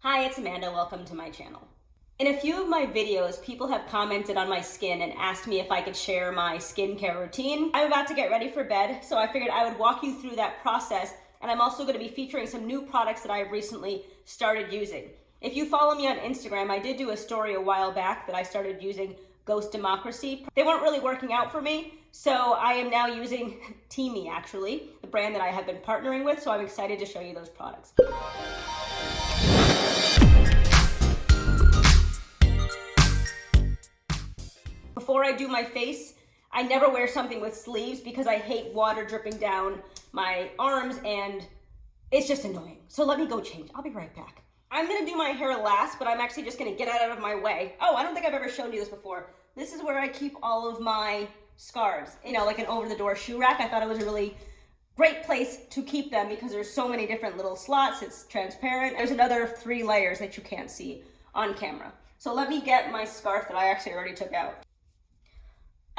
Hi, it's Amanda. Welcome to my channel. In a few of my videos, people have commented on my skin and asked me if I could share my skincare routine. I'm about to get ready for bed, so I figured I would walk you through that process, and I'm also going to be featuring some new products that I've recently started using. If you follow me on Instagram, I did do a story a while back that I started using Ghost Democracy. They weren't really working out for me, so I am now using Teami, actually, the brand that I have been partnering with, so I'm excited to show you those products. Before I do my face, I never wear something with sleeves because I hate water dripping down my arms and it's just annoying. So let me go change. I'll be right back. I'm gonna do my hair last, but I'm actually just gonna get out of my way. Oh, I don't think I've ever shown you this before. This is where I keep all of my scarves, like an over-the-door shoe rack. I thought it was a really great place to keep them because there's so many different little slots. It's transparent. There's another 3 layers that you can't see on camera. So let me get my scarf that I actually already took out.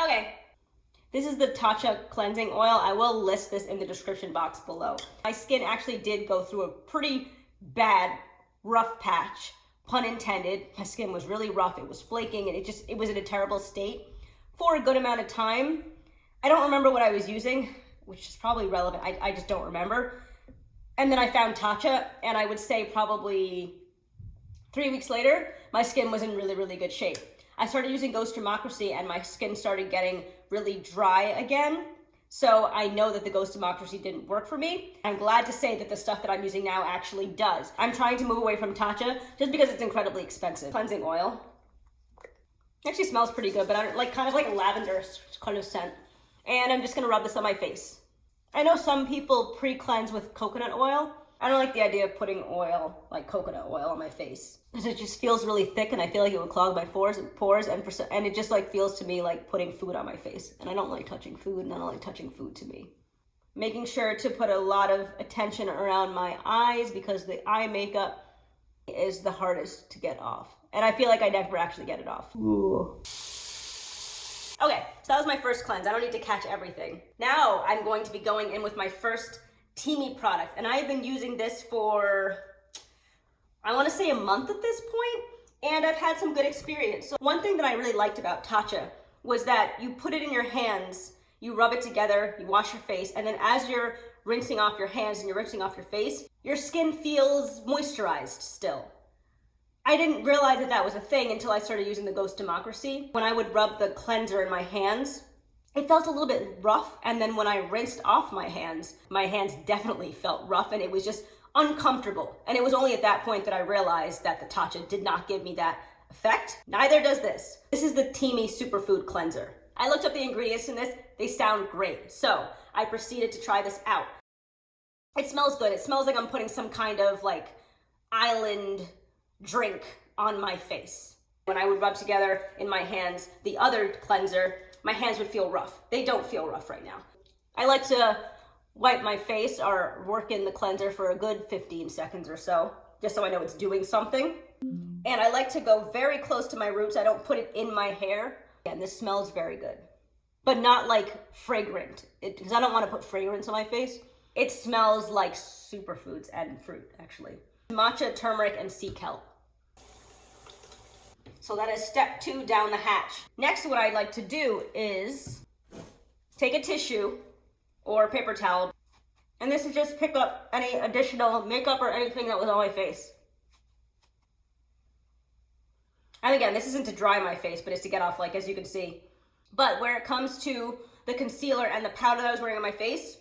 Okay, this is the Tatcha Cleansing Oil. I will list this in the description box below. My skin actually did go through a pretty bad, rough patch, pun intended. My skin was really rough. It was flaking and it was in a terrible state for a good amount of time. I don't remember what I was using, which is probably relevant. I just don't remember. And then I found Tatcha, and I would say probably 3 weeks later, my skin was in really, really good shape. I started using Ghost Democracy and my skin started getting really dry again. So I know that the Ghost Democracy didn't work for me. I'm glad to say that the stuff that I'm using now actually does. I'm trying to move away from Tatcha just because it's incredibly expensive. Cleansing oil. It actually smells pretty good, but kind of like a lavender kind of scent. And I'm just gonna rub this on my face. I know some people pre-cleanse with coconut oil. I don't like the idea of putting oil, like coconut oil, on my face. Because it just feels really thick and I feel like it would clog my pores and it just feels to me like putting food on my face. And I don't like touching food and I don't like touching food to me. Making sure to put a lot of attention around my eyes because the eye makeup is the hardest to get off. And I feel like I never actually get it off. Ooh. Okay, so that was my first cleanse. I don't need to catch everything. Now I'm going to be going in with my first Teami product, and I've been using this for, I want to say, a month at this point, and I've had some good experience. So one thing that I really liked about Tatcha was that you put it in your hands, you rub it together, you wash your face, and then as you're rinsing off your hands and you're rinsing off your face, your skin feels moisturized still. I didn't realize that that was a thing until I started using the Ghost Democracy. When I would rub the cleanser in my hands, it felt a little bit rough, and then when I rinsed off my hands definitely felt rough, and it was just uncomfortable. And it was only at that point that I realized that the Tatcha did not give me that effect. Neither does this. This is the Teami Superfood Cleanser. I looked up the ingredients in this. They sound great. So I proceeded to try this out. It smells good. It smells like I'm putting some kind of island drink on my face. When I would rub together in my hands the other cleanser, my hands would feel rough. They don't feel rough right now. I like to wipe my face or work in the cleanser for a good 15 seconds or so, just so I know it's doing something. And I like to go very close to my roots. I don't put it in my hair. And this smells very good, but not fragrant, because I don't want to put fragrance on my face. It smells like superfoods and fruit, actually. Matcha, turmeric, and sea kelp. So that is step 2 down the hatch. Next, what I'd like to do is take a tissue or a paper towel, and this is just pick up any additional makeup or anything that was on my face. And again, this isn't to dry my face, but it's to get off, as you can see. But where it comes to the concealer and the powder that I was wearing on my face,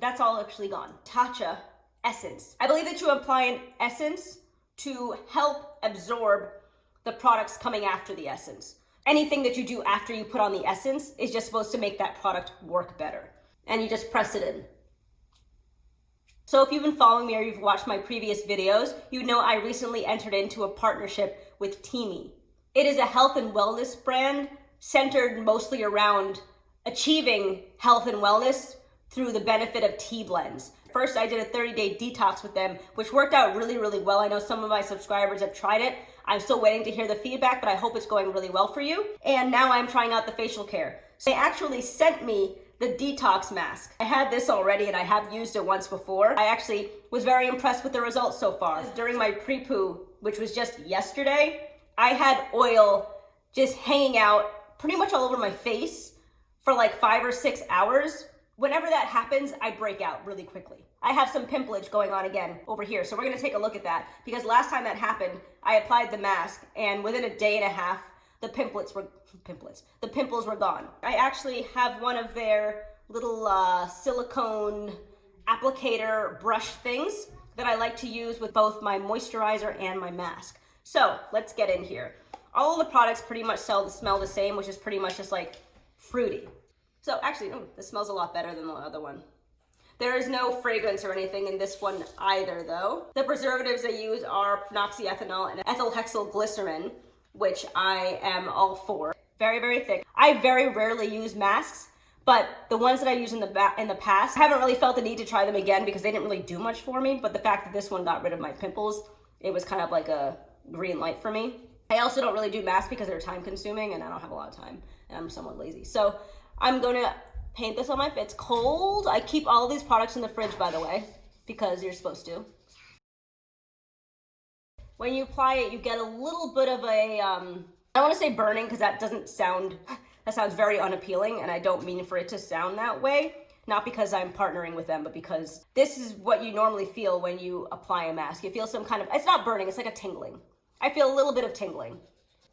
that's all actually gone. Tatcha essence. I believe that you apply an essence to help absorb the products coming after the essence. Anything that you do after you put on the essence is just supposed to make that product work better. And you just press it in. So if you've been following me or you've watched my previous videos, you know I recently entered into a partnership with Teami. It is a health and wellness brand centered mostly around achieving health and wellness through the benefit of tea blends. First, I did a 30-day detox with them, which worked out really, really well. I know some of my subscribers have tried it. I'm still waiting to hear the feedback, but I hope it's going really well for you. And now I'm trying out the facial care. So they actually sent me the Detox Mask. I had this already and I have used it once before. I actually was very impressed with the results so far. During my Prepoo which was just yesterday, I had oil just hanging out pretty much all over my face for like 5 or 6 hours. Whenever that happens, I break out really quickly. I have some pimplage going on again over here, so we're gonna take a look at that, because last time that happened, I applied the mask, and within a day and a half, the pimples were gone. I actually have one of their little silicone applicator brush things that I like to use with both my moisturizer and my mask. So let's get in here. All of the products pretty much smell the same, which is pretty much just like fruity. So actually, this smells a lot better than the other one. There is no fragrance or anything in this one either though. The preservatives they use are phenoxyethanol and ethyl hexyl glycerin, which I am all for. Very, very thick. I very rarely use masks, but the ones that I used in the past, I haven't really felt the need to try them again because they didn't really do much for me. But the fact that this one got rid of my pimples, it was kind of like a green light for me. I also don't really do masks because they're time consuming and I don't have a lot of time and I'm somewhat lazy. So I'm gonna paint this on my face. It's cold. I keep all of these products in the fridge, by the way, because you're supposed to. When you apply it, you get a little bit of a, I don't want to say burning because that sounds very unappealing, and I don't mean for it to sound that way. Not because I'm partnering with them, but because this is what you normally feel when you apply a mask. You feel some kind of, it's not burning, it's like a tingling. I feel a little bit of tingling.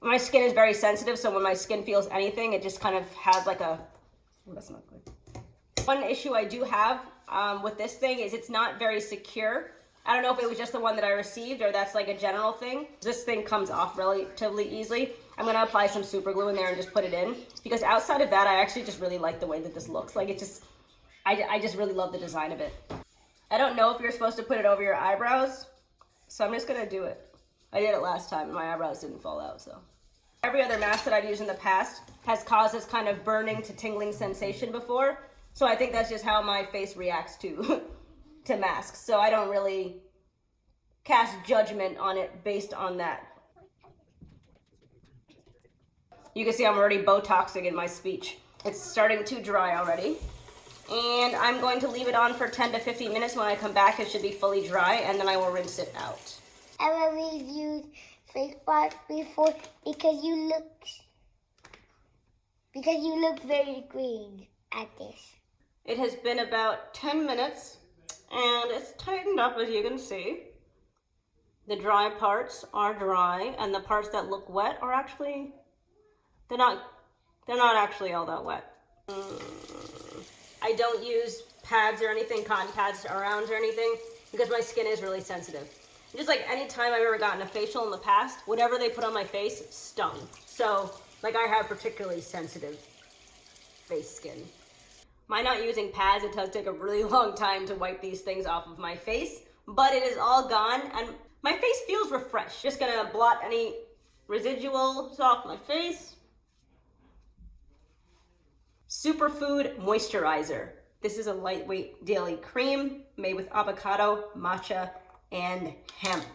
My skin is very sensitive, so when my skin feels anything, it just kind of has like a, oh, that's not good. One issue I do have with this thing is it's not very secure. I don't know if it was just the one that I received or that's like a general thing. This thing comes off relatively easily. I'm gonna apply some super glue in there and just put it in, because outside of that, I actually just really like the way that this looks. Like it just, I just really love the design of it. I don't know if you're supposed to put it over your eyebrows, so I'm just gonna do it. I did it last time and my eyebrows didn't fall out, so. Every other mask that I've used in the past has caused this kind of burning to tingling sensation before. So I think that's just how my face reacts to masks. So I don't really cast judgment on it based on that. You can see I'm already Botoxing in my speech. It's starting to dry already. And I'm going to leave it on for 10 to 15 minutes. When I come back, it should be fully dry, and then I will rinse it out. I reviewed face wash before because you look very green at this. It has been about 10 minutes and it's tightened up, as you can see. The dry parts are dry and the parts that look wet are actually, they're not actually all that wet. I don't use pads or anything, cotton pads around or anything, because my skin is really sensitive. Just like any time I've ever gotten a facial in the past, whatever they put on my face stung. So, like, I have particularly sensitive face skin. By not using pads, it does take a really long time to wipe these things off of my face, but it is all gone and my face feels refreshed. Just gonna blot any residuals off my face. Superfood Moisturizer. This is a lightweight daily cream made with avocado, matcha, and hemp.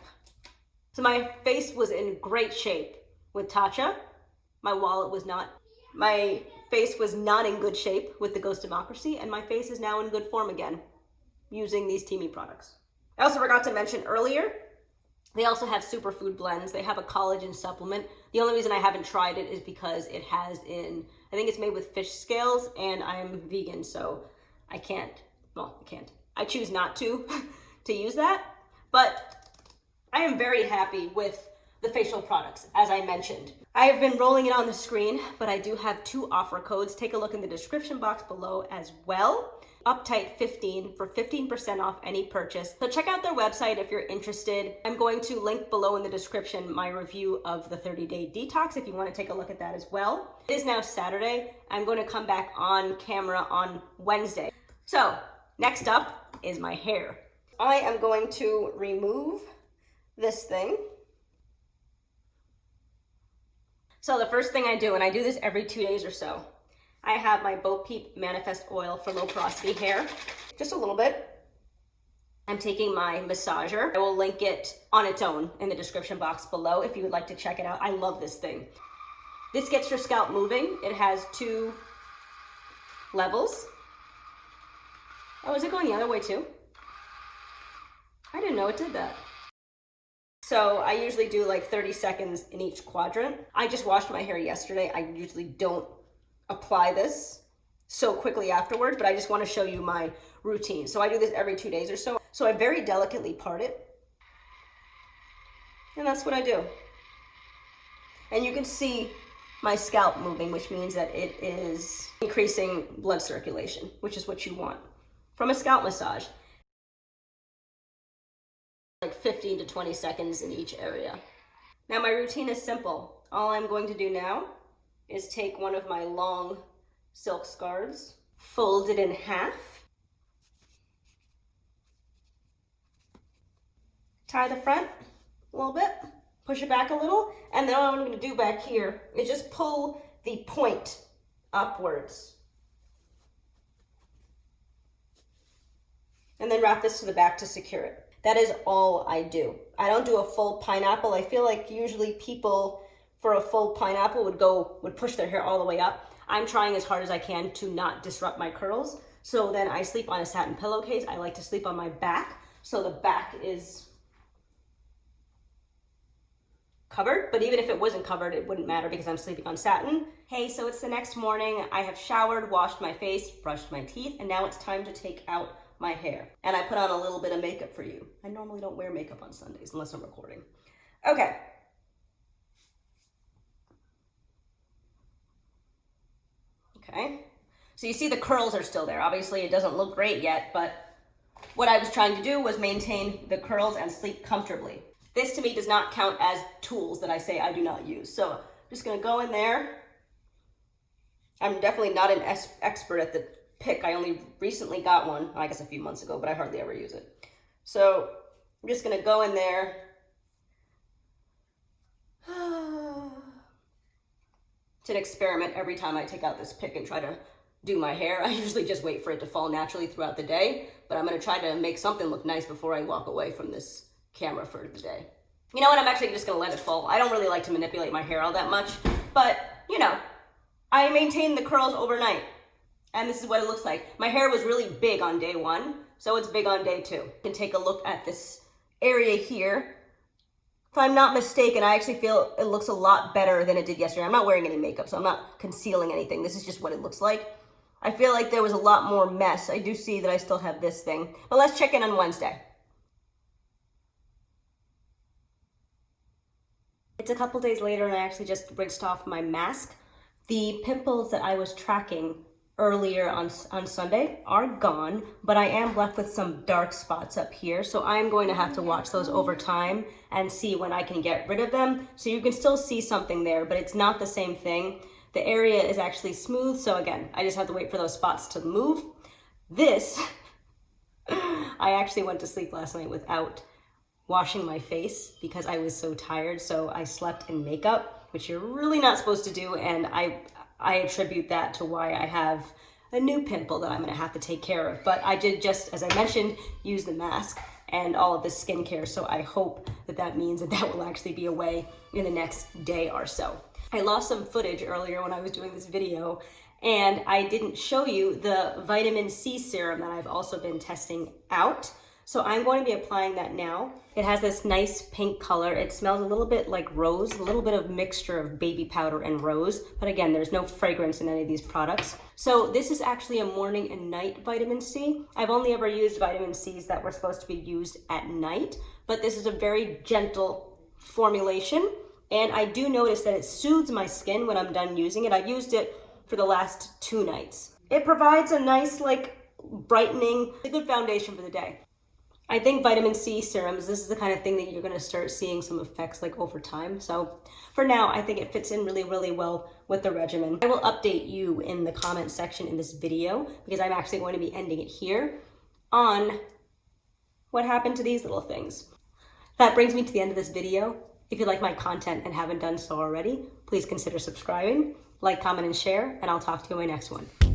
So my face was in great shape with Tatcha. My wallet was not. My face was not in good shape with the Ghost Democracy, and my face is now in good form again using these Teami products. I also forgot to mention earlier, they also have superfood blends. They have a collagen supplement. The only reason I haven't tried it is because it has I think it's made with fish scales, and I'm vegan, so I choose not to use that. But I am very happy with the facial products, as I mentioned. I have been rolling it on the screen, but I do have 2 offer codes. Take a look in the description box below as well. Uptight 15 for 15% off any purchase. So check out their website if you're interested. I'm going to link below in the description my review of the 30-day detox if you want to take a look at that as well. It is now Saturday. I'm going to come back on camera on Wednesday. So next up is my hair. I am going to remove this thing. So the first thing I do, and I do this every 2 days or so, I have my Bo Peep Manifest Oil for low porosity hair, just a little bit. I'm taking my massager. I will link it on its own in the description box below if you would like to check it out. I love this thing. This gets your scalp moving. It has 2 levels. Oh, is it going the other way too? I didn't know it did that. So I usually do like 30 seconds in each quadrant. I just washed my hair yesterday. I usually don't apply this so quickly afterward, but I just want to show you my routine. So I do this every 2 days or so. So I very delicately part it. And that's what I do. And you can see my scalp moving, which means that it is increasing blood circulation, which is what you want from a scalp massage. Like 15 to 20 seconds in each area. Now my routine is simple. All I'm going to do now is take one of my long silk scarves, fold it in half, tie the front a little bit, push it back a little, and then all I'm going to do back here is just pull the point upwards. And then wrap this to the back to secure it. That is all I do. I don't do a full pineapple. I feel like usually people for a full pineapple would push their hair all the way up. I'm trying as hard as I can to not disrupt my curls. So then I sleep on a satin pillowcase. I like to sleep on my back, so the back is covered, but even if it wasn't covered, it wouldn't matter because I'm sleeping on satin. Hey, so it's the next morning. I have showered, washed my face, brushed my teeth, and now it's time to take out my hair. And I put on a little bit of makeup for you. I normally don't wear makeup on Sundays unless I'm recording. Okay. Okay. So you see the curls are still there. Obviously it doesn't look great yet, but what I was trying to do was maintain the curls and sleep comfortably. This to me does not count as tools that I say I do not use. So I'm just gonna go in there. I'm definitely not an expert at the pick. I only recently got one, I guess a few months ago, but I hardly ever use it. So I'm just gonna go in there. It's an experiment every time I take out this pick and try to do my hair. I usually just wait for it to fall naturally throughout the day, but I'm gonna try to make something look nice before I walk away from this camera for the day. You know what, I'm actually just gonna let it fall. I don't really like to manipulate my hair all that much, but you know, I maintain the curls overnight. And this is what it looks like. My hair was really big on day one, so it's big on day two. You can take a look at this area here. If I'm not mistaken, I actually feel it looks a lot better than it did yesterday. I'm not wearing any makeup, so I'm not concealing anything. This is just what it looks like. I feel like there was a lot more mess. I do see that I still have this thing, but let's check in on Wednesday. It's a couple days later and I actually just rinsed off my mask. The pimples that I was tracking earlier on Sunday are gone, but I am left with some dark spots up here. So I'm going to have to watch those over time and see when I can get rid of them. So you can still see something there, but it's not the same thing. The area is actually smooth. So again, I just have to wait for those spots to move. This, I actually went to sleep last night without washing my face because I was so tired. So I slept in makeup, which you're really not supposed to do. And I attribute that to why I have a new pimple that I'm gonna have to take care of. But I did just, as I mentioned, use the mask and all of the skincare. So I hope that that means that that will actually be away in the next day or so. I lost some footage earlier when I was doing this video and I didn't show you the vitamin C serum that I've also been testing out. So I'm going to be applying that now. It has this nice pink color. It smells a little bit like rose, a little bit of mixture of baby powder and rose. But again, there's no fragrance in any of these products. So this is actually a morning and night vitamin C. I've only ever used vitamin C's that were supposed to be used at night, but this is a very gentle formulation. And I do notice that it soothes my skin when I'm done using it. I've used it for the last 2 nights. It provides a nice, like, brightening, a good foundation for the day. I think vitamin C serums, this is the kind of thing that you're gonna start seeing some effects like over time. So for now, I think it fits in really, really well with the regimen. I will update you in the comment section in this video because I'm actually going to be ending it here on what happened to these little things. That brings me to the end of this video. If you like my content and haven't done so already, please consider subscribing, like, comment, and share, and I'll talk to you in my next one.